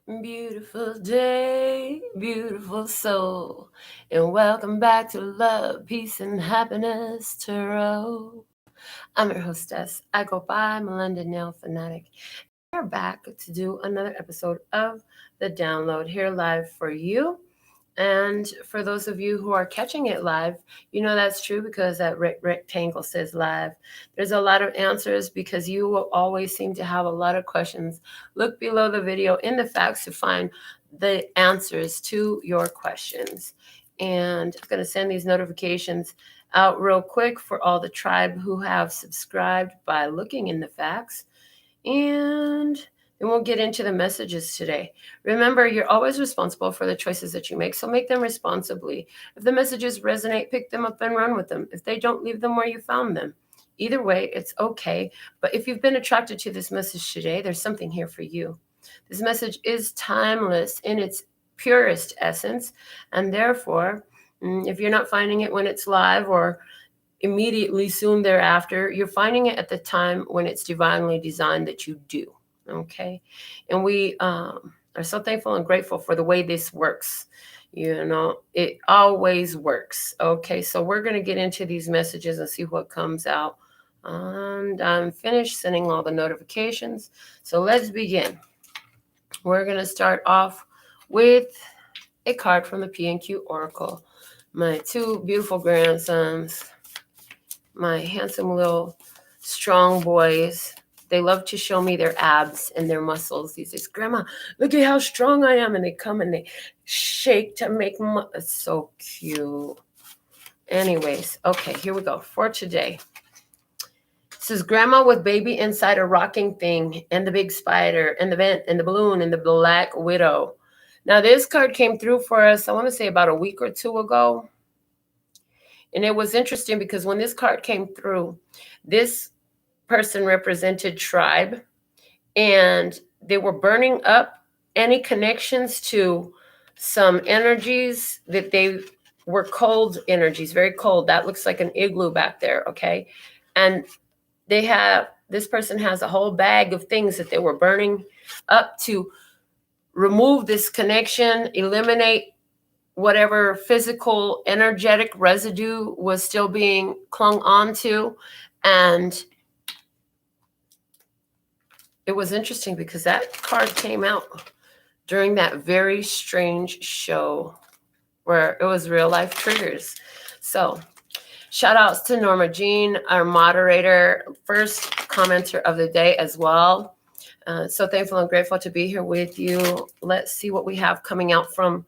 Beautiful day, beautiful soul, and welcome back to Love, Peace, and Happiness Tarot. I'm your hostess. I go by Melinda NailFanatic. We're back to do another episode of The Download here live for you. And for those of you who are catching it live, you know that's true because that rectangle says live. There's a lot of answers because you will always seem to have a lot of questions. Look below the video in the facts to find the answers to your questions. And I'm going to send these notifications out real quick for all the tribe who have subscribed by looking in the facts. And then we'll get into the messages today. Remember, you're always responsible for the choices that you make, so make them responsibly. If the messages resonate, pick them up and run with them. If they don't, leave them where you found them. Either way, it's okay. But if you've been attracted to this message today, there's something here for you. This message is timeless in its purest essence, and therefore, if you're not finding it when it's live or immediately soon thereafter, you're finding it at the time when it's divinely designed that you do. Okay. And we are so thankful and grateful for the way this works. You know, it always works. Okay. So we're going to get into these messages and see what comes out. And I'm finished sending all the notifications. So let's begin. We're going to start off with a card from the P&Q Oracle. My two beautiful grandsons, my handsome little strong boys. They love to show me their abs and their muscles. He says, Grandma, look at how strong I am. And they come and they shake to make it's so cute. Anyways, okay, here we go for today. It says, Grandma with baby inside a rocking thing and the big spider and the vent and the balloon and the black widow. Now, this card came through for us, I want to say about a week or two ago. And it was interesting because when this card came through, this person represented tribe, and they were burning up any connections to some energies that they were cold energies, very cold. That looks like an igloo back there, okay? And this person has a whole bag of things that they were burning up to remove this connection, eliminate whatever physical, energetic residue was still being clung onto. And it was interesting because that card came out during that very strange show where it was real life triggers. So shout outs to Norma Jean, our moderator, first commenter of the day as well. So thankful and grateful to be here with you. Let's see what we have coming out from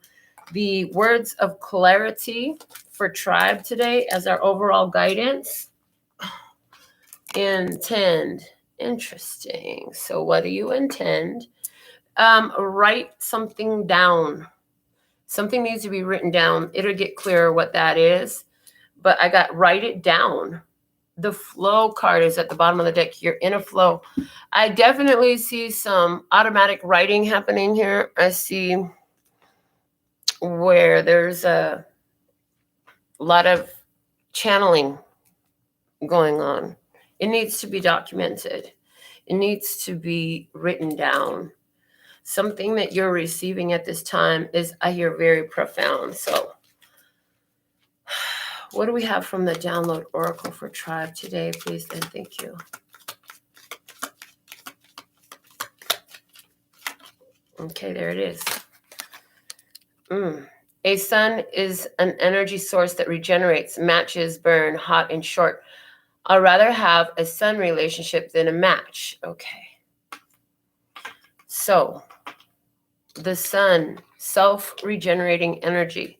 the words of clarity for tribe today as our overall guidance. Intend. Interesting. So what do you intend? Write something down. Something needs to be written down. It'll get clearer what that is. But I got write it down. The flow card is at the bottom of the deck. You're in a flow. I definitely see some automatic writing happening here. I see where there's a lot of channeling going on. It needs to be documented. It needs to be written down. Something that you're receiving at this time is, I hear, very profound. So what do we have from the Download Oracle for Tribe today, please? And thank you. Okay, there it is. A sun is an energy source that regenerates, matches, burn, hot and short. I'd rather have a sun relationship than a match. Okay. So the sun, self-regenerating energy.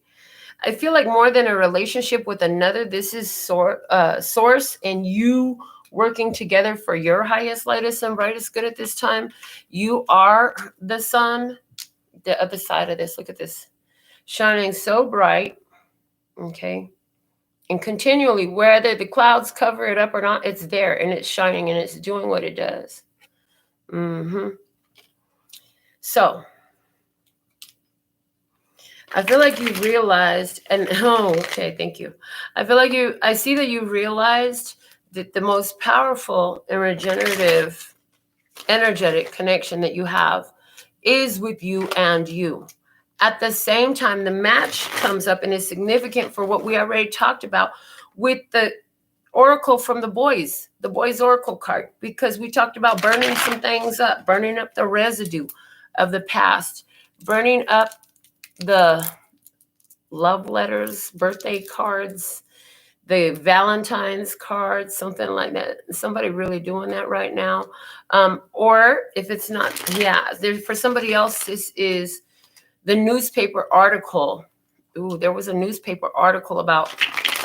I feel like more than a relationship with another, this is source and you working together for your highest, lightest, and brightest good at this time. You are the sun. The other side of this, look at this. Shining so bright, okay? And continually, whether the clouds cover it up or not, it's there and it's shining and it's doing what it does. So I feel like you realized, and okay, thank you. I see that you realized that the most powerful and regenerative, energetic connection that you have is with you and you. At the same time, the match comes up and is significant for what we already talked about with the oracle from the boys oracle card, because we talked about burning some things up, burning up the residue of the past, burning up the love letters, birthday cards, the Valentine's cards, something like that. Somebody really doing that right now. Or if it's not, for somebody else, this is the newspaper article. Ooh, there was a newspaper article about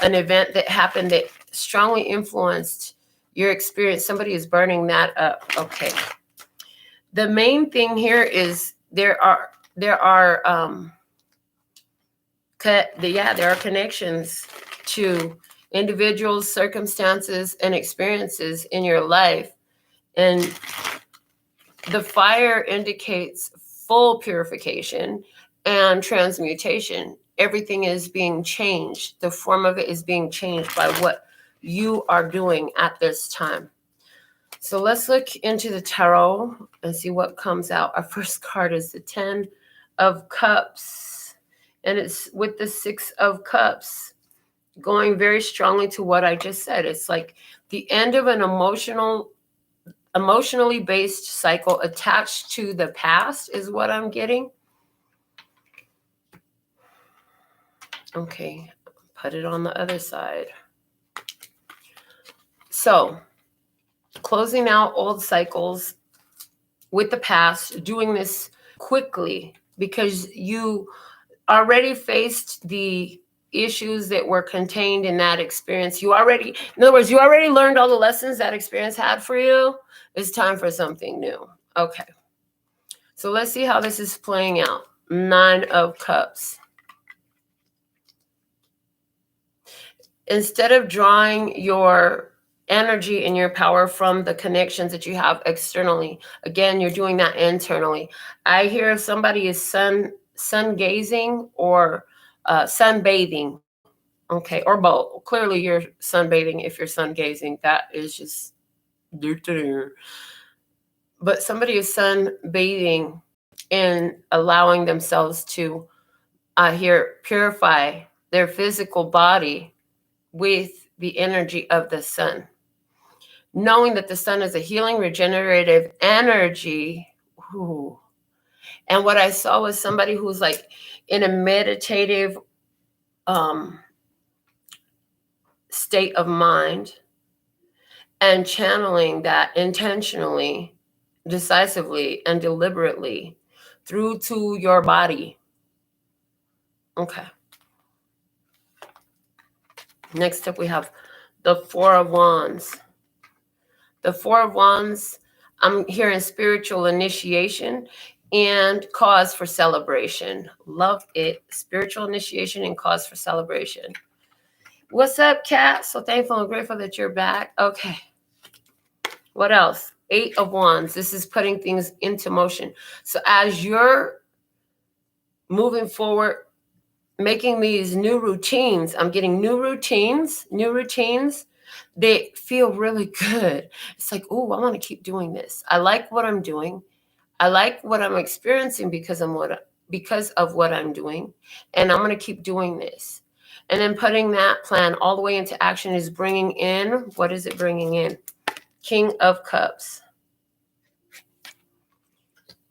an event that happened that strongly influenced your experience. Somebody is burning that up. Okay. The main thing here is there are connections to individuals, circumstances, and experiences in your life. And the fire indicates full purification and transmutation. Everything is being changed. The form of it is being changed by what you are doing at this time. So let's look into the tarot and see what comes out. Our first card is the 10 of Cups, and it's with the 6 of Cups, going very strongly to what I just said. It's like the end of an emotionally based cycle attached to the past is what I'm getting. Okay, put it on the other side. So, closing out old cycles with the past, doing this quickly because you already faced the issues that were contained in that experience. In other words, you already learned all the lessons that experience had for you. It's time for something new. Okay. So let's see how this is playing out. 9 of Cups. Instead of drawing your energy and your power from the connections that you have externally, again, you're doing that internally. I hear somebody is sun gazing or sunbathing. Okay, or both. Clearly you're sunbathing if you're sun gazing. That is just... But somebody is sunbathing and allowing themselves to purify their physical body with the energy of the sun. Knowing that the sun is a healing, regenerative energy. Ooh. And what I saw was somebody who's like in a meditative state of mind and channeling that intentionally, decisively, and deliberately through to your body. Okay. Next up, we have the 4 of Wands. The 4 of Wands, I'm hearing spiritual initiation and cause for celebration. Love it. Spiritual initiation and cause for celebration. What's up, Kat? So thankful and grateful that you're back. Okay. What else? 8 of Wands. This is putting things into motion. So as you're moving forward, making these new routines, I'm getting new routines. They feel really good. It's like, oh, I want to keep doing this. I like what I'm doing. I like what I'm experiencing because of what I'm doing. And I'm going to keep doing this. And then putting that plan all the way into action is bringing in, what is it bringing in? King of Cups.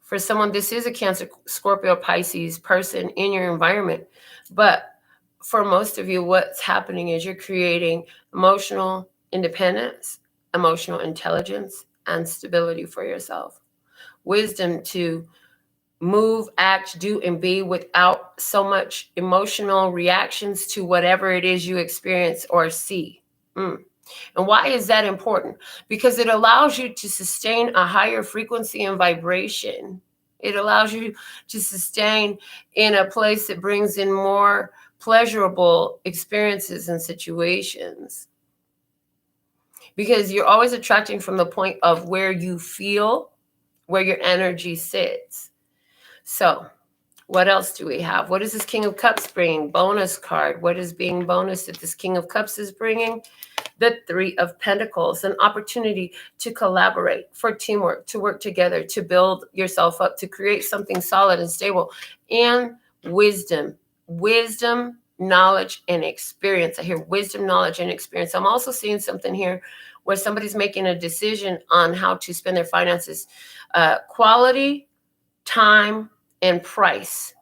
For someone, this is a Cancer, Scorpio, Pisces person in your environment. But for most of you, what's happening is you're creating emotional independence, emotional intelligence, and stability for yourself. Wisdom to move, act, do, and be without so much emotional reactions to whatever it is you experience or see. And why is that important? Because it allows you to sustain a higher frequency and vibration. It allows you to sustain in a place that brings in more pleasurable experiences and situations. Because you're always attracting from the point of where you feel, where your energy sits. So what else do we have? What is this King of Cups bringing? Bonus card. What is being bonus that this King of Cups is bringing? The Three of Pentacles, an opportunity to collaborate, for teamwork, to work together, to build yourself up, to create something solid and stable. And wisdom, knowledge, and experience. I hear wisdom, knowledge, and experience. I'm also seeing something here where somebody's making a decision on how to spend their finances. Quality, time, and price.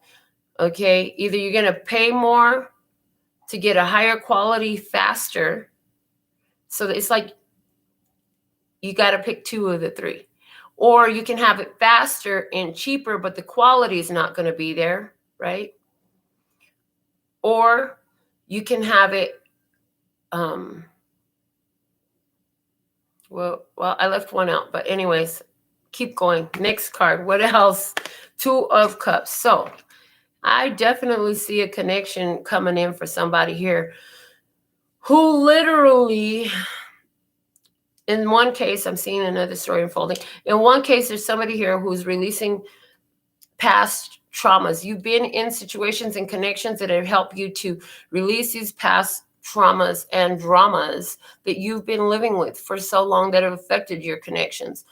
Okay, either you're going to pay more to get a higher quality faster. So it's like you got to pick two of the three. Or you can have it faster and cheaper, but the quality is not going to be there, right? Or you can have it, well, I left one out, but anyways, keep going. Next card. What else? Two of Cups. So I definitely see a connection coming in for somebody here who literally, in one case, I'm seeing another story unfolding. In one case, there's somebody here who's releasing past traumas. You've been in situations and connections that have helped you to release these past traumas and dramas that you've been living with for so long that have affected your connections.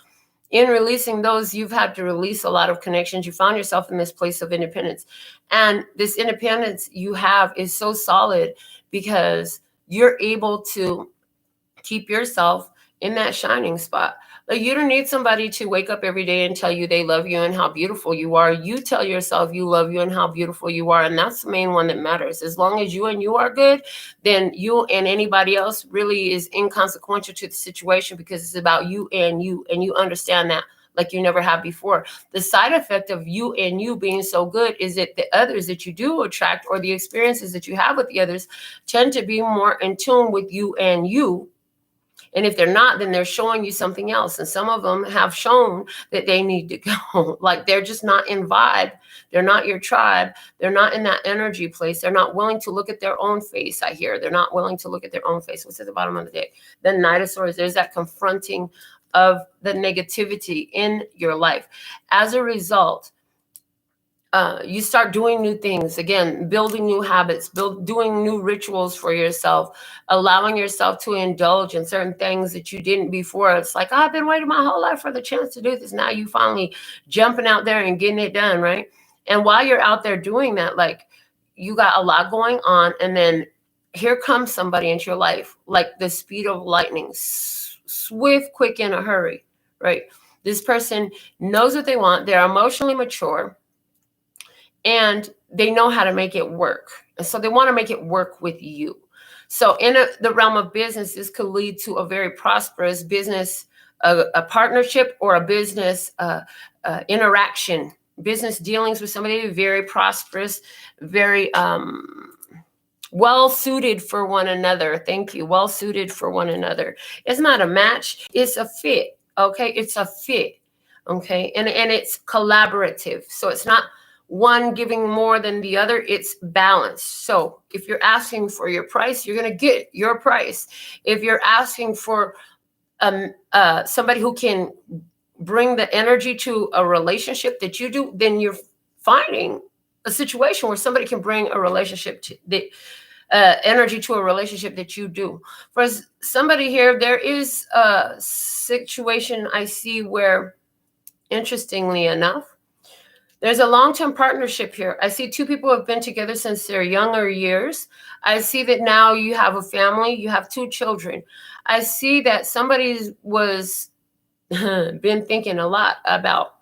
In releasing those, you've had to release a lot of connections. You found yourself in this place of independence. And this independence you have is so solid because you're able to keep yourself in that shining spot. Like, you don't need somebody to wake up every day and tell you they love you and how beautiful you are. You tell yourself you love you and how beautiful you are. And that's the main one that matters. As long as you and you are good, then you and anybody else really is inconsequential to the situation, because it's about you, and you understand that like you never have before. The side effect of you and you being so good is that the others that you do attract, or the experiences that you have with the others, tend to be more in tune with you and you. And if they're not, then they're showing you something else. And some of them have shown that they need to go. Like, they're just not in vibe. They're not your tribe. They're not in that energy place. They're not willing to look at their own face, I hear. They're not willing to look at their own face. What's at the bottom of the deck? The Knight of Swords. There's that confronting of the negativity in your life. As a result, you start doing new things, again, building new habits, doing new rituals for yourself, allowing yourself to indulge in certain things that you didn't before. It's like, I've been waiting my whole life for the chance to do this. Now you finally jumping out there and getting it done, right? And while you're out there doing that, like, you got a lot going on, and then here comes somebody into your life, like the speed of lightning, swift, quick, in a hurry, right? This person knows what they want. They're emotionally mature, and they know how to make it work. And so they want to make it work with you. So in the realm of business, this could lead to a very prosperous business, a partnership, or a business interaction, business dealings with somebody very prosperous, very well suited for one another. Thank you. Well suited for one another. It's not a match. It's a fit. Okay. It's a fit. Okay. And it's collaborative. So it's not one giving more than the other. It's balanced. So if you're asking for your price, you're going to get your price. If you're asking for somebody who can bring the energy to a relationship that you do, then you're finding a situation where somebody can bring a relationship to the energy to a relationship that you do. For somebody here, there is a situation I see where, interestingly enough, there's a long-term partnership here. I see two people who have been together since their younger years. I see that now you have a family, you have two children. I see that somebody was been thinking a lot about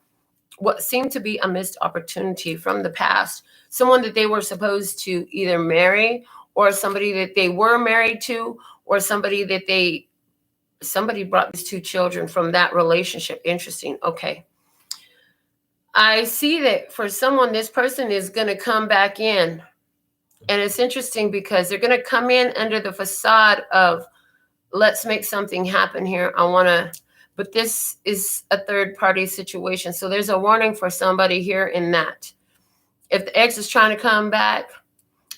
what seemed to be a missed opportunity from the past. Someone that they were supposed to either marry, or somebody that they were married to, or somebody brought these two children from that relationship. Interesting. Okay. I see that for someone, this person is going to come back in. And it's interesting because they're going to come in under the facade of, let's make something happen here. But this is a third party situation. So there's a warning for somebody here in that. If the ex is trying to come back,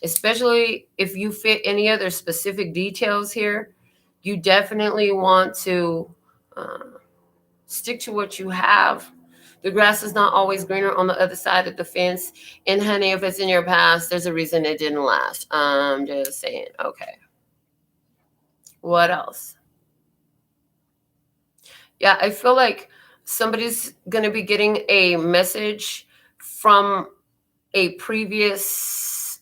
especially if you fit any other specific details here, you definitely want to stick to what you have. The grass is not always greener on the other side of the fence. And honey, if it's in your past, there's a reason it didn't last. I'm just saying. Okay. What else? Yeah, I feel like somebody's going to be getting a message from a previous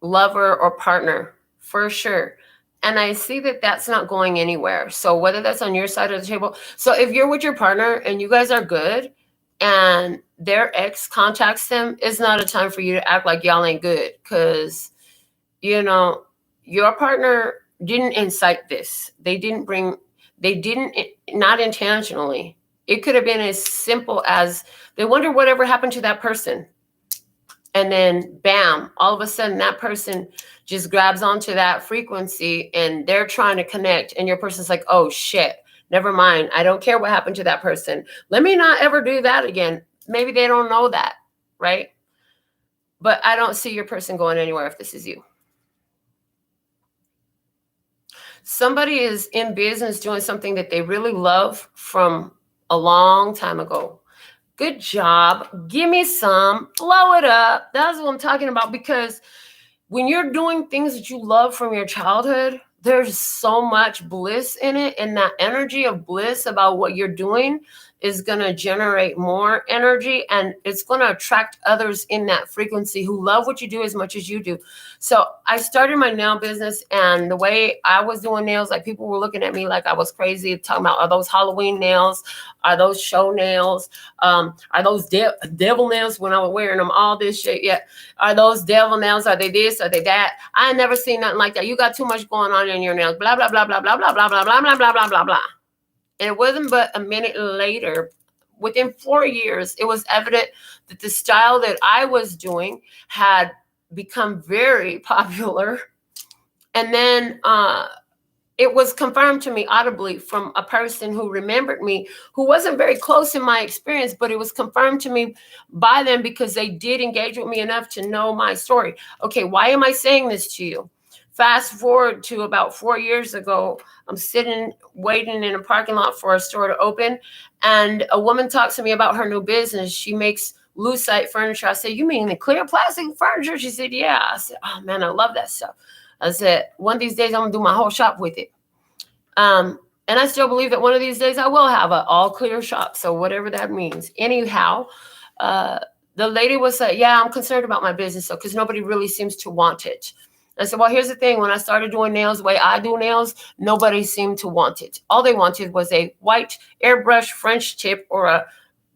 lover or partner for sure. And I see that that's not going anywhere. So whether that's on your side of the table. So if you're with your partner and you guys are good and their ex contacts them, it's not a time for you to act like y'all ain't good. Because, you know, your partner didn't incite this. They didn't, not intentionally. It could have been as simple as they wonder whatever happened to that person. And then bam, all of a sudden that person just grabs onto that frequency and they're trying to connect. And your person's like, oh shit, never mind. I don't care what happened to that person. Let me not ever do that again. Maybe they don't know that, right? But I don't see your person going anywhere if this is you. Somebody is in business doing something that they really love from a long time ago. Good job. Give me some. Blow it up. That's what I'm talking about. Because when you're doing things that you love from your childhood, there's so much bliss in it. And that energy of bliss about what you're doing is going to generate more energy. And it's going to attract others in that frequency who love what you do as much as you do. So I started my nail business, and the way I was doing nails, like people were looking at me like I was crazy, talking about, are those Halloween nails? Are those show nails? Are those devil nails when I was wearing them? All this shit. Yeah. Are those devil nails? Are they this? Are they that? I ain't never seen nothing like that. You got too much going on in your nails. Blah, blah, blah, blah, blah, blah, blah, blah, blah, blah, blah, blah, blah, blah. And it wasn't but a minute later, within 4 years, it was evident that the style that I was doing had become very popular. And then it was confirmed to me audibly from a person who remembered me, who wasn't very close in my experience, but it was confirmed to me by them because they did engage with me enough to know my story. Okay, why am I saying this to you? Fast forward to about 4 years ago, I'm sitting, waiting in a parking lot for a store to open, and a woman talks to me about her new business. She makes lucite furniture. I said, you mean the clear plastic furniture? She said, yeah. I said, oh man, I love that stuff. I said, one of these days I'm gonna do my whole shop with it. And I still believe that one of these days I will have an all clear shop. So whatever that means. Anyhow, the lady was like, yeah, I'm concerned about my business. So, cause nobody really seems to want it. I said, well, here's the thing. When I started doing nails the way I do nails, nobody seemed to want it. All they wanted was a white airbrush French tip or a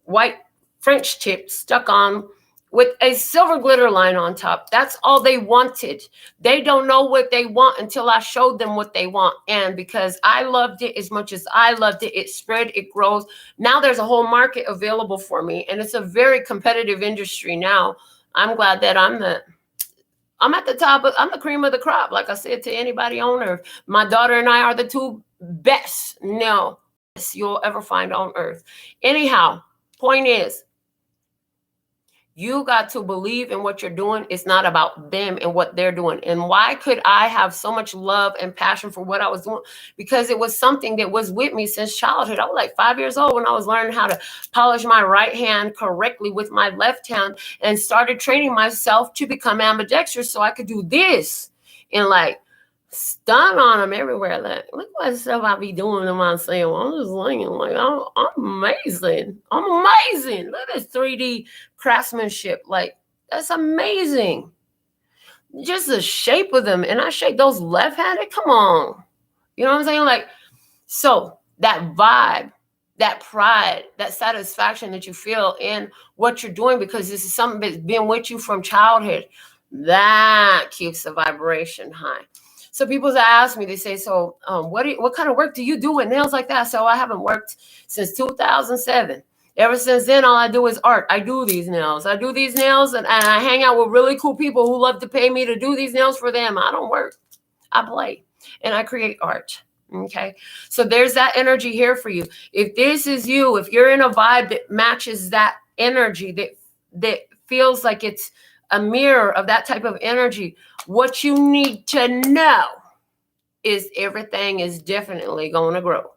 white French tip stuck on with a silver glitter line on top. That's all they wanted. They don't know what they want until I showed them what they want. And because I loved it as much as I loved it, it spread, it grows. Now there's a whole market available for me. And it's a very competitive industry now. I'm glad that I'm at the top I'm the cream of the crop. Like I said to anybody on earth, my daughter and I are the two best you'll ever find on earth. Anyhow, point is, you got to believe in what you're doing. It's not about them and what they're doing. And why could I have so much love and passion for what I was doing? Because it was something that was with me since childhood. I was like 5 years old when I was learning how to polish my right hand correctly with my left hand, and started training myself to become ambidextrous so I could do this and like stun on them everywhere. Like, look what stuff I be doing to myself. I'm just thinking, like, I'm amazing. I'm amazing. Look at this 3D craftsmanship. Like, that's amazing. Just the shape of them. And I shape those left-handed. Come on. You know what I'm saying? Like, so that vibe, that pride, that satisfaction that you feel in what you're doing, because this is something that's been with you from childhood, that keeps the vibration high. So people ask me, they say, so what kind of work do you do with nails like that? So I haven't worked since 2007. Ever since then, all I do is art. I do these nails. I do these nails, and I hang out with really cool people who love to pay me to do these nails for them. I don't work. I play, and I create art. Okay? So there's that energy here for you. If this is you, if you're in a vibe that matches that energy, that feels like it's a mirror of that type of energy, what you need to know is everything is definitely going to grow.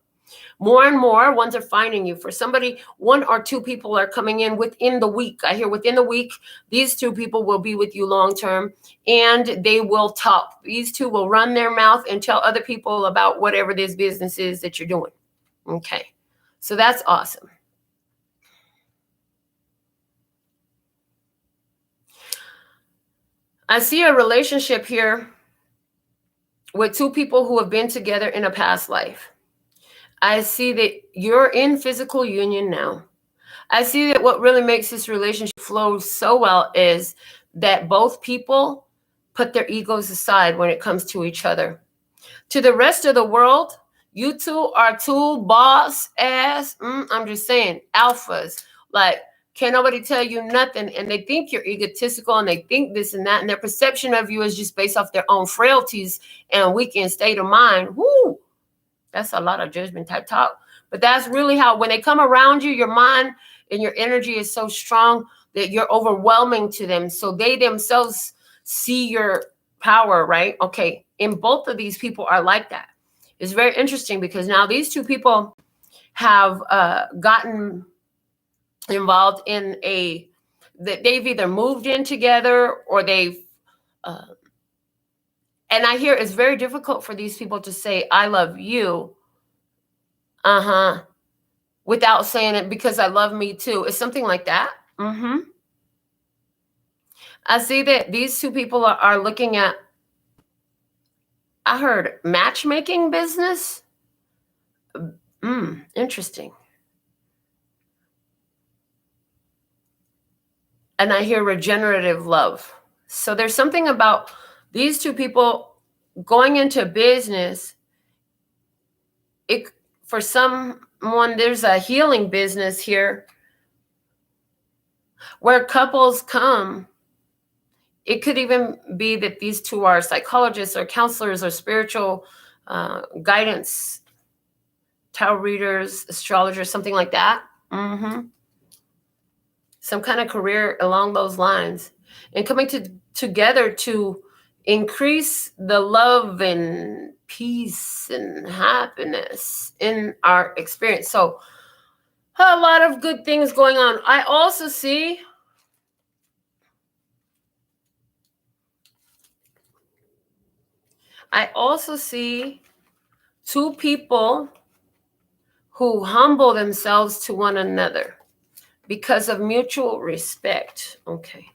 More and more ones are finding you. For somebody, 1 or 2 people are coming in within the week. I hear within the week, these 2 people will be with you long term, and they will talk. These 2 will run their mouth and tell other people about whatever this business is that you're doing. Okay, so that's awesome. I see a relationship here with 2 people who have been together in a past life. I see that you're in physical union now. I see that what really makes this relationship flow so well is that both people put their egos aside when it comes to each other. To the rest of the world, you 2 are 2 boss ass, I'm just saying, alphas. Like, can't nobody tell you nothing. And they think you're egotistical and they think this and that. And their perception of you is just based off their own frailties and weakened state of mind. Woo! That's a lot of judgment type talk. But that's really how, when they come around you, your mind and your energy is so strong that you're overwhelming to them. So they themselves see your power, right? Okay. And both of these people are like that. It's very interesting because now these 2 people have gotten involved in that they've either moved in together or they've, and I hear it's very difficult for these people to say, I love you, without saying it because I love me too. It's something like that. I see that these 2 people are looking at, I heard matchmaking business. Interesting. And I hear regenerative love. So there's something about these 2 people going into business. For someone, there's a healing business here where couples come. It could even be that these 2 are psychologists or counselors or spiritual guidance, tarot readers, astrologers, something like that. Some kind of career along those lines, and coming together to increase the love and peace and happiness in our experience. So a lot of good things going on. I also see two people who humble themselves to one another because of mutual respect. Okay.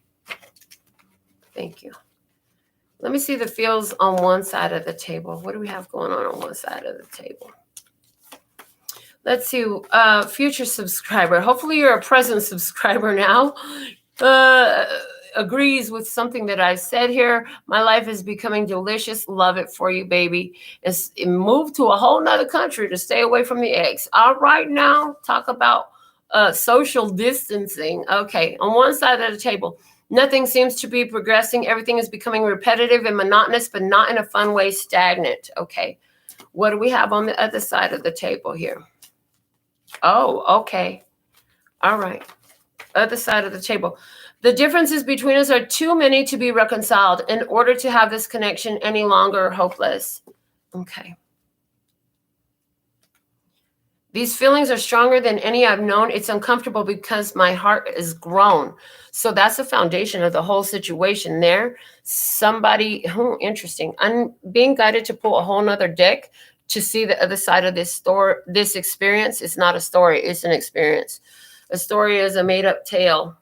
Thank you. Let me see the feels on one side of the table. What do we have going on one side of the table? Let's see. Future subscriber. Hopefully you're a present subscriber now. Agrees with something that I said here. My life is becoming delicious. Love it for you, baby. It moved to a whole nother country to stay away from the eggs. All right, now talk about social distancing. Okay, on one side of the table, nothing seems to be progressing. Everything is becoming repetitive and monotonous, but not in a fun way, stagnant. Okay, what do we have on the other side of the table here? Oh, okay. All right. Other side of the table. The differences between us are too many to be reconciled in order to have this connection any longer hopeless. Okay. These feelings are stronger than any I've known. It's uncomfortable because my heart is grown. So that's the foundation of the whole situation there. Somebody, interesting. I'm being guided to pull a whole nother deck to see the other side of this experience. It's not a story, it's an experience. A story is a made-up tale.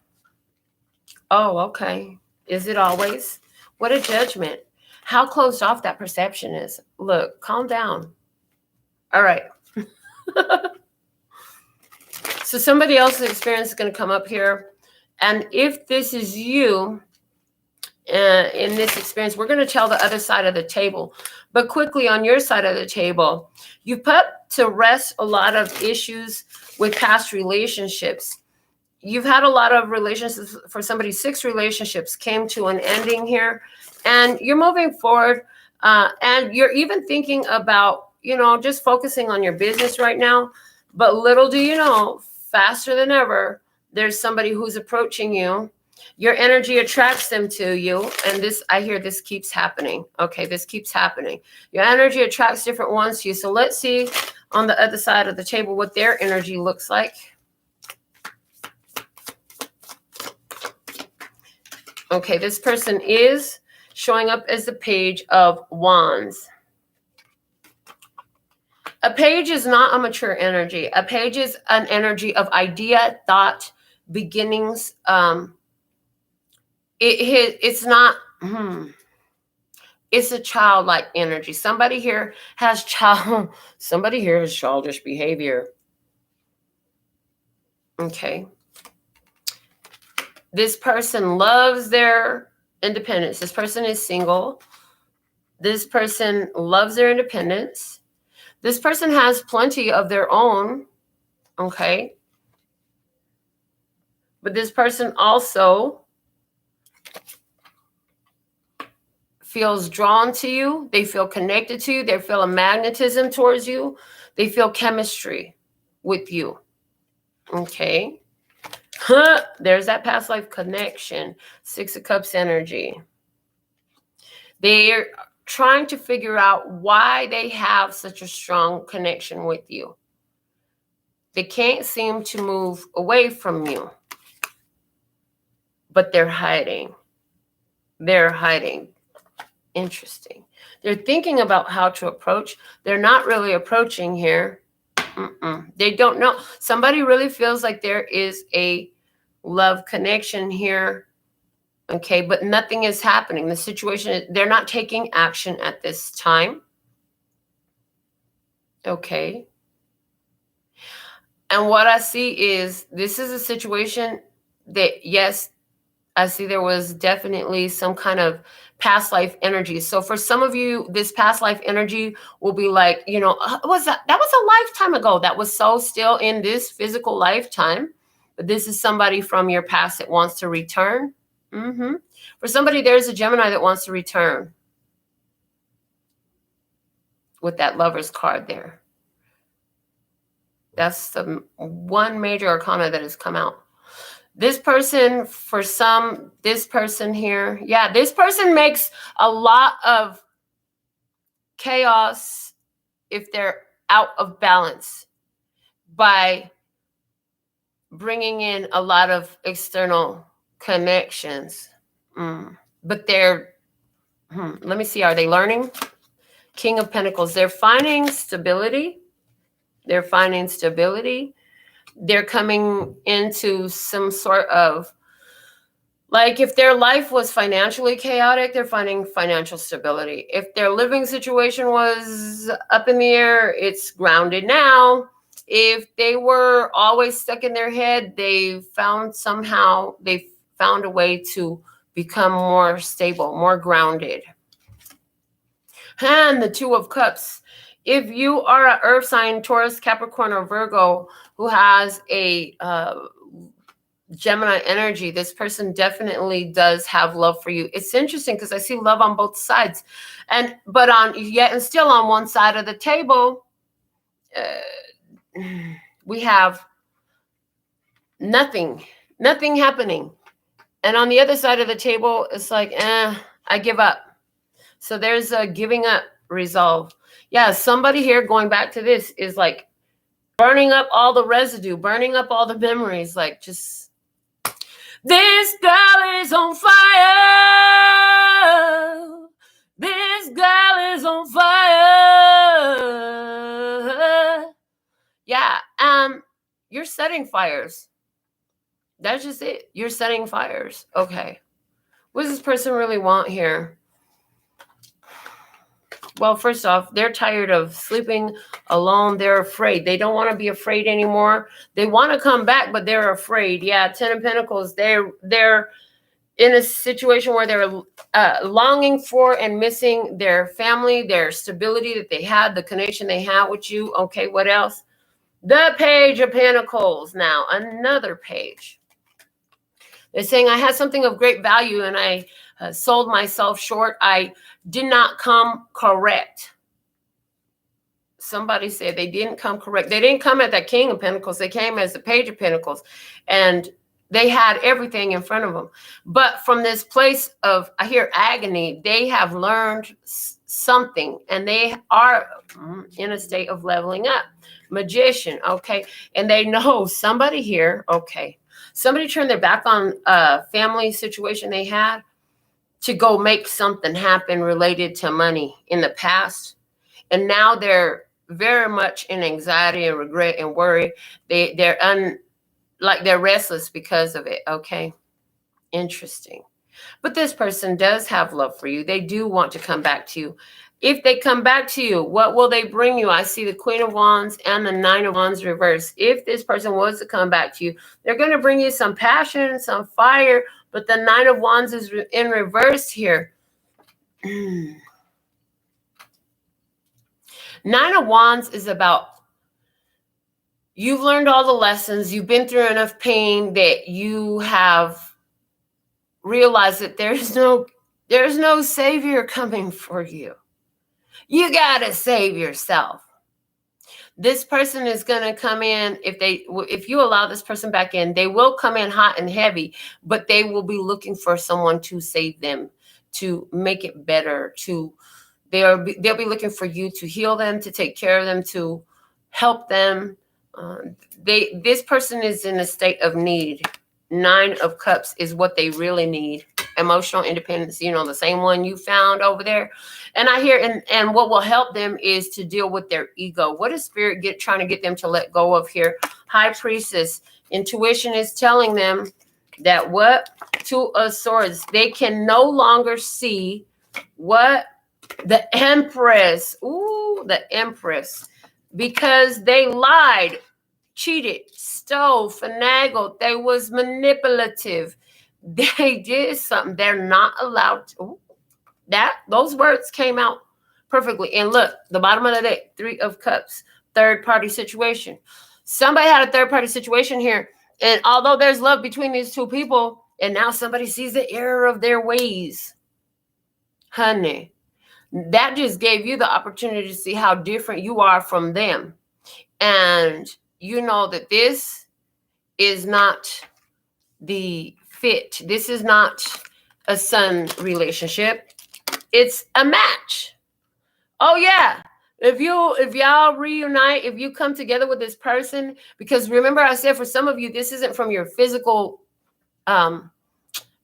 Oh, okay. Is it always? What a judgment. How closed off that perception is. Look, calm down. All right. So somebody else's experience is going to come up here. And if this is you in this experience, we're going to tell the other side of the table. But quickly, on your side of the table, you put to rest a lot of issues with past relationships. You've had a lot of relationships. For somebody, 6 relationships came to an ending here. And you're moving forward. And you're even thinking about, just focusing on your business right now. But little do you know, faster than ever, there's somebody who's approaching you. Your energy attracts them to you. And I hear this keeps happening. Okay, this keeps happening. Your energy attracts different ones to you. So let's see on the other side of the table what their energy looks like. Okay, this person is showing up as the Page of Wands. A page is not a mature energy. A page is an energy of idea, thought, beginnings. It's not... It's a childlike energy. Somebody here has childish behavior. Okay. This person loves their independence. This person is single. This person loves their independence. This person has plenty of their own. Okay. But this person also feels drawn to you. They feel connected to you. They feel a magnetism towards you. They feel chemistry with you. Okay. There's that past life connection. 6 of Cups energy. They're trying to figure out why they have such a strong connection with you. They can't seem to move away from you. But they're hiding. They're hiding. Interesting. They're thinking about how to approach. They're not really approaching here. They don't know. Somebody really feels like there is a love connection here. Okay, but nothing is happening. The situation, they're not taking action at this time. Okay. And what I see is this is a situation that, yes, I see there was definitely some kind of past life energy. So for some of you, this past life energy will be like, you know, that was a lifetime ago. That was so still in this physical lifetime. But this is somebody from your past that wants to return. For somebody, there's a Gemini that wants to return with that Lover's card there. That's the one major arcana that has come out. This person, for some, this person here, yeah, this person makes a lot of chaos if they're out of balance by bringing in a lot of external connections. But they're, let me see, are they learning? King of Pentacles, they're finding stability. They're finding stability. They're coming into some sort of, like if their life was financially chaotic, they're finding financial stability. If their living situation was up in the air, it's grounded now. If they were always stuck in their head, they found a way to become more stable, more grounded. And the 2 of Cups. If you are an earth sign, Taurus, Capricorn, or Virgo, who has a Gemini energy, this person definitely does have love for you. It's interesting because I see love on both sides, but still on one side of the table, we have nothing happening, and on the other side of the table, it's like, I give up. So there's a giving up resolve. Yeah, somebody here, going back to this, is like burning up all the residue, burning up all the memories, like just, this girl is on fire. This girl is on fire. Yeah, you're setting fires. That's just it. You're setting fires. Okay. What does this person really want here? Well, first off, they're tired of sleeping alone. They're afraid. They don't want to be afraid anymore. They want to come back, but they're afraid. Yeah, 10 of Pentacles. They're in a situation where they're longing for and missing their family, their stability that they had, the connection they had with you. Okay, what else? The Page of Pentacles. Now, another page. They're saying, I had something of great value and I sold myself short. I did not come correct. Somebody said they didn't come correct. They didn't come at that King of Pentacles. They came as the Page of Pentacles. And They had everything in front of them. But from this place of, I hear agony, they have learned something and they are in a state of leveling up. Magician, okay. And they know somebody here, okay. Somebody turned their back on a family situation they had to go make something happen related to money in the past. And now they're very much in anxiety and regret and worry. They're restless because of it. Okay. Interesting. But this person does have love for you. They do want to come back to you. If they come back to you, what will they bring you? I see the Queen of Wands and the Nine of Wands reversed. If this person was to come back to you, they're going to bring you some passion, some fire, but the Nine of Wands is in reverse here. Nine of Wands is about, you've learned all the lessons. You've been through enough pain that you have realized that there's no savior coming for you. You got to save yourself. This person is going to come in, if you allow this person back in, they will come in hot and heavy, but they will be looking for someone to save them, to make it better, they'll be looking for you to heal them, to take care of them, to help them. This person is in a state of need. Nine of Cups is what they really need. Emotional independence, the same one you found over there. And I hear, and what will help them is to deal with their ego. What is Spirit trying to get them to let go of here? High Priestess. Intuition is telling them that Two of Swords. They can no longer see what? The Empress. Ooh, the Empress. Because they lied, cheated, stole, finagled. They was manipulative. They did something. They're not allowed to. Those words came out perfectly. And look, the bottom of the deck, Three of Cups, third party situation. Somebody had a third party situation here. And although there's love between these two people, and now somebody sees the error of their ways. Honey, that just gave you the opportunity to see how different you are from them. And you know that this is not the fit. This is not a sun relationship. It's a match. Oh yeah. If y'all reunite, if you come together with this person, because remember I said for some of you, this isn't from your physical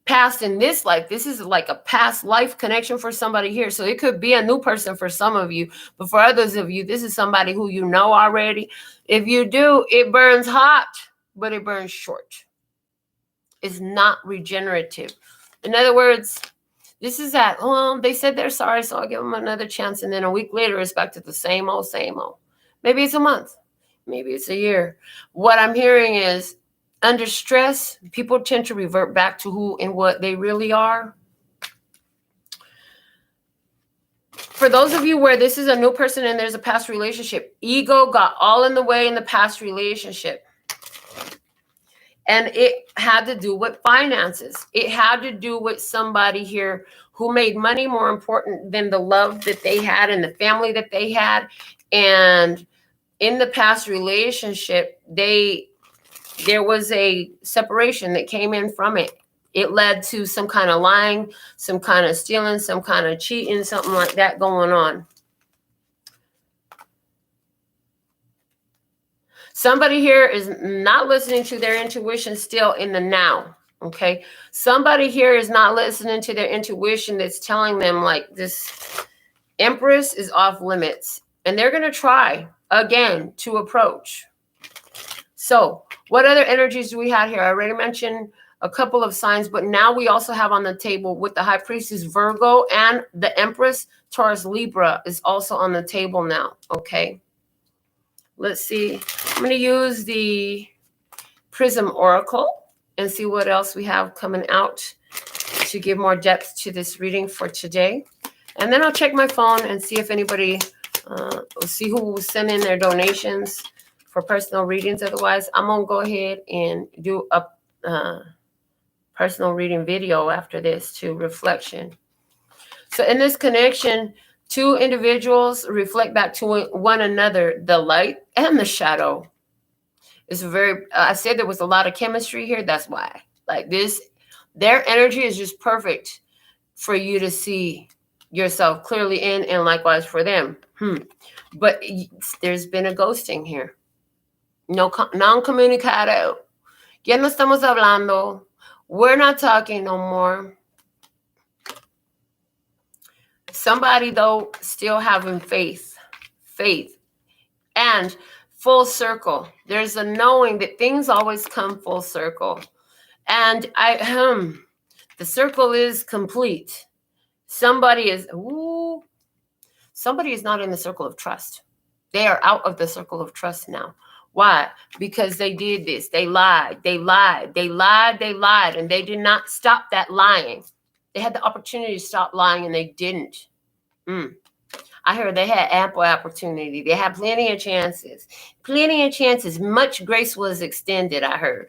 past in this life. This is like a past life connection for somebody here. So it could be a new person for some of you, but for others of you, this is somebody who you know already. If you do, it burns hot, but it burns short. It's not regenerative. In other words, this is that, they said they're sorry, so I'll give them another chance. And then a week later, it's back to the same old, same old. Maybe it's a month. Maybe it's a year. What I'm hearing is, under stress, people tend to revert back to who and what they really are. For those of you where this is a new person and there's a past relationship, ego got all in the way in the past relationship. And it had to do with finances. It had to do with somebody here who made money more important than the love that they had and the family that they had. And in the past relationship, there was a separation that came in from it. It led to some kind of lying, some kind of stealing, some kind of cheating, something like that going on. Somebody here is not listening to their intuition still in the now, okay? Somebody here is not listening to their intuition that's telling them like this Empress is off limits. And they're going to try again to approach. So what other energies do we have here? I already mentioned a couple of signs, but now we also have on the table with the High Priestess Virgo and the Empress, Taurus Libra is also on the table now, okay? Let's see. I'm going to use the Prism Oracle and see what else we have coming out to give more depth to this reading for today. And then I'll check my phone and see if anybody, see who will send in their donations for personal readings. Otherwise, I'm going to go ahead and do a personal reading video after this to reflection. So in this connection, two individuals reflect back to one another, the light and the shadow. It's very, I said there was a lot of chemistry here. That's why. Like this, their energy is just perfect for you to see yourself clearly in, and likewise for them. But there's been a ghosting here. No, non-comunicado. Ya no estamos hablando. We're not talking no more. Somebody, though, still having faith. And full circle. There's a knowing that things always come full circle. And the circle is complete. Somebody is not in the circle of trust. They are out of the circle of trust now. Why? Because they did this. They lied, and they did not stop that lying. They had the opportunity to stop lying, and they didn't. I heard they had ample opportunity. They had plenty of chances. Much grace was extended, I heard.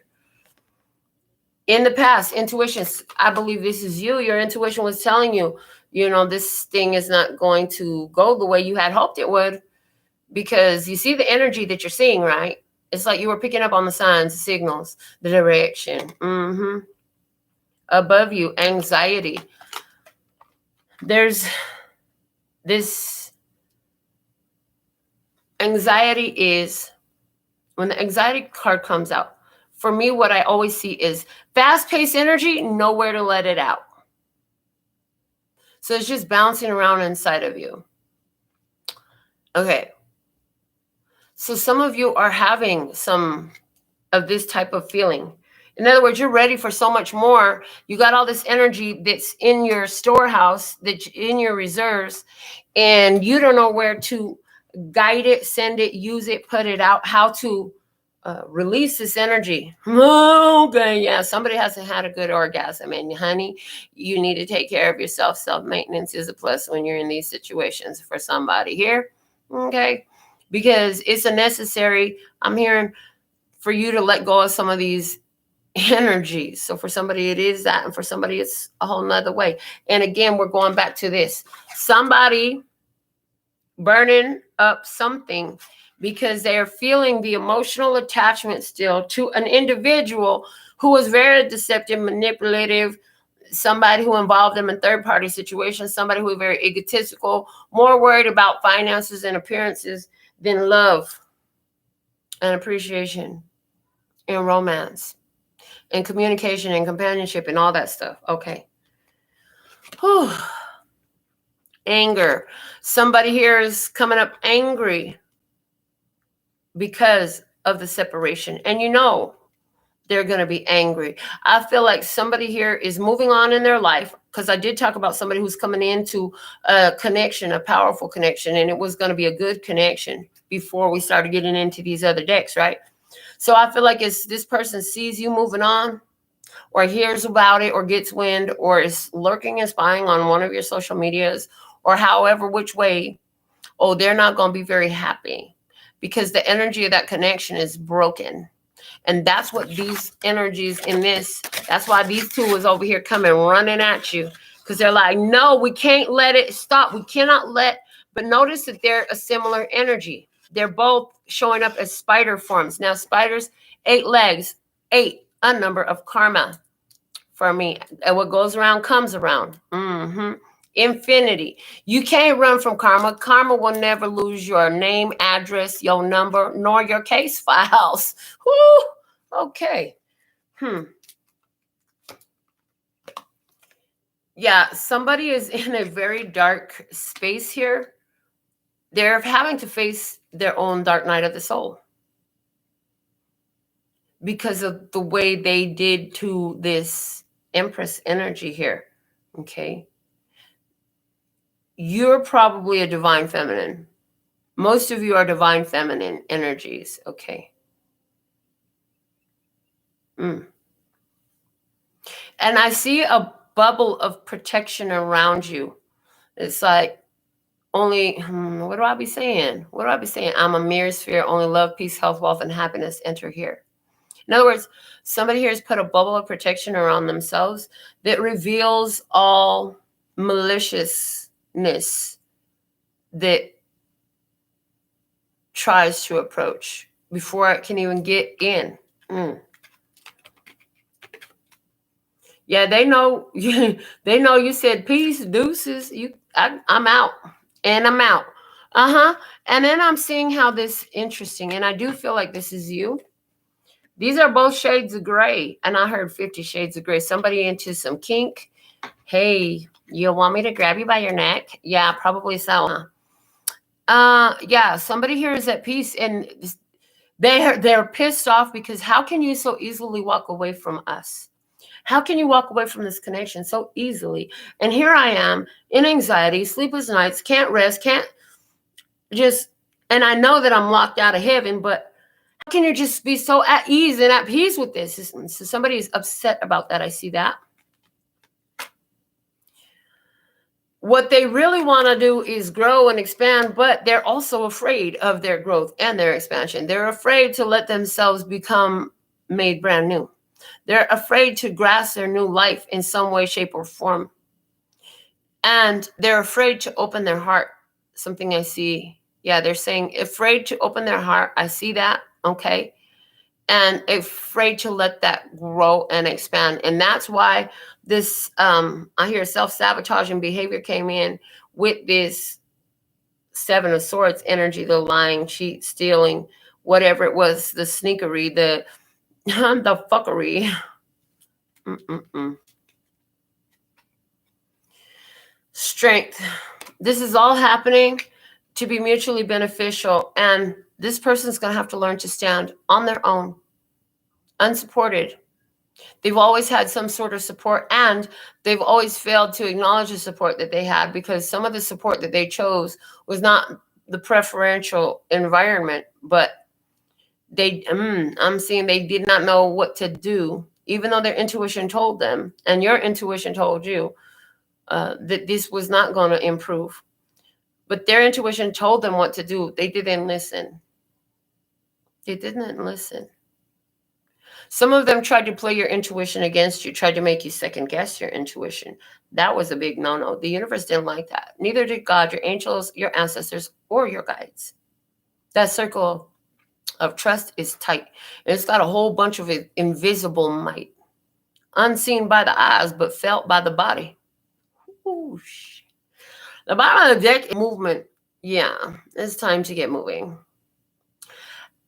In the past, intuitions, I believe this is you. Your intuition was telling you, this thing is not going to go the way you had hoped it would, because you see the energy that you're seeing, right? It's like you were picking up on the signs, the signals, the direction. Above you, anxiety. There's this anxiety is, when the anxiety card comes out, for me, what I always see is fast-paced energy, nowhere to let it out. So it's just bouncing around inside of you. Okay. So some of you are having some of this type of feeling. In other words, you're ready for so much more. You got all this energy that's in your storehouse, that's in your reserves, and you don't know where to guide it, send it, use it, put it out, how to release this energy. Okay, yeah, somebody hasn't had a good orgasm, and honey, you need to take care of yourself. Self-maintenance is a plus when you're in these situations for somebody here, okay? Because it's a necessary, I'm hearing, for you to let go of some of these energies. So for somebody it is that, and for somebody it's a whole nother way. And again, we're going back to this. Somebody burning up something because they're feeling the emotional attachment still to an individual who was very deceptive, manipulative, somebody who involved them in third-party situations, somebody who was very egotistical, more worried about finances and appearances than love and appreciation and romance and communication and companionship and all that stuff. Okay. Whew. Anger. Somebody here is coming up angry because of the separation. And they're going to be angry. I feel like somebody here is moving on in their life, because I did talk about somebody who's coming into a connection, a powerful connection, and it was going to be a good connection before we started getting into these other decks, right? So I feel like it's this person sees you moving on, or hears about it, or gets wind, or is lurking and spying on one of your social medias, or however which way. Oh, they're not going to be very happy because the energy of that connection is broken. And that's what these energies in this, that's why these two was over here coming running at you, because they're like, no, we can't let it stop. We cannot let, but notice that they're a similar energy. They're both showing up as spider forms. Now, spiders, 8 legs, 8, a number of karma for me. And what goes around comes around. Infinity. You can't run from karma. Karma will never lose your name, address, your number, nor your case files. Woo! Okay. Yeah, somebody is in a very dark space here. They're having to face their own dark night of the soul because of the way they did to this Empress energy here. Okay. You're probably a divine feminine. Most of you are divine feminine energies. Okay. And I see a bubble of protection around you. It's like only, what do I be saying? I'm a mirror sphere. Only love, peace, health, wealth, and happiness enter here. In other words, somebody here has put a bubble of protection around themselves that reveals all maliciousness that tries to approach before it can even get in. Yeah, they know. They know you said peace, deuces. I'm out, and I'm out. And then I'm seeing how this interesting, and I do feel like this is you. These are both shades of gray, and I heard 50 Shades of Gray. Somebody into some kink. Hey, you want me to grab you by your neck? Yeah, probably so. Yeah, somebody here is at peace, and they're pissed off because how can you so easily walk away from us? How can you walk away from this connection so easily? And here I am in anxiety, sleepless nights, can't rest, can't just, and I know that I'm locked out of heaven, but how can you just be so at ease and at peace with this? So somebody is upset about that. I see that. What they really want to do is grow and expand, but they're also afraid of their growth and their expansion. They're afraid to let themselves become made brand new. They're afraid to grasp their new life in some way, shape, or form. And they're afraid to open their heart. Something I see. Yeah, they're saying afraid to open their heart. I see that. Okay. And afraid to let that grow and expand. And that's why this, I hear self-sabotaging behavior came in with this Seven of Swords energy, the lying, cheat, stealing, whatever it was, the sneakery, the fuckery. Strength. This is all happening to be mutually beneficial. And this person's going to have to learn to stand on their own, unsupported. They've always had some sort of support, and they've always failed to acknowledge the support that they had because some of the support that they chose was not the preferential environment, but I'm seeing they did not know what to do, even though their intuition told them, and your intuition told you that this was not going to improve. But their intuition told them what to do. They didn't listen. They didn't listen. Some of them tried to play your intuition against you, tried to make you second guess your intuition. That was a big no-no. The universe didn't like that. Neither did God, your angels, your ancestors, or your guides. That circle of trust is tight. And it's got a whole bunch of invisible might. Unseen by the eyes, but felt by the body. Ooh, shit. The bottom of the deck, movement. Yeah, it's time to get moving.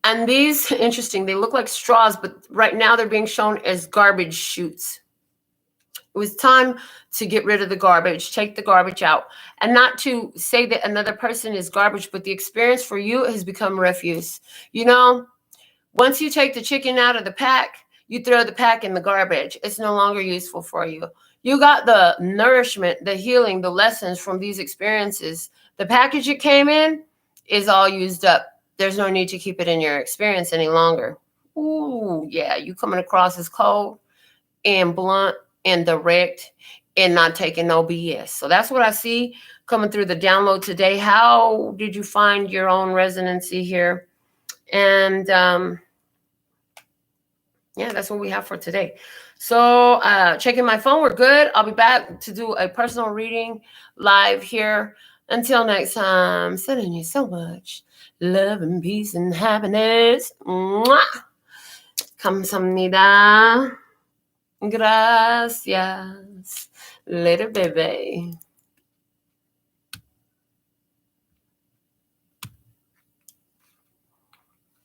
And these, interesting, they look like straws, but right now they're being shown as garbage chutes. It was time to get rid of the garbage, take the garbage out. And not to say that another person is garbage, but the experience for you has become refuse. You know, once you take the chicken out of the pack, you throw the pack in the garbage. It's no longer useful for you. You got the nourishment, the healing, the lessons from these experiences. The package it came in is all used up. There's no need to keep it in your experience any longer. Ooh, yeah, you coming across as cold and blunt and direct and not taking no BS. So that's what I see coming through the download today. How did you find your own resonancy here? And yeah, that's what we have for today. So checking my phone, we're good. I'll be back to do a personal reading live here. Until next time, sending you so much love and peace and happiness. Mwah! Kamsamnida. Gracias. Later, baby.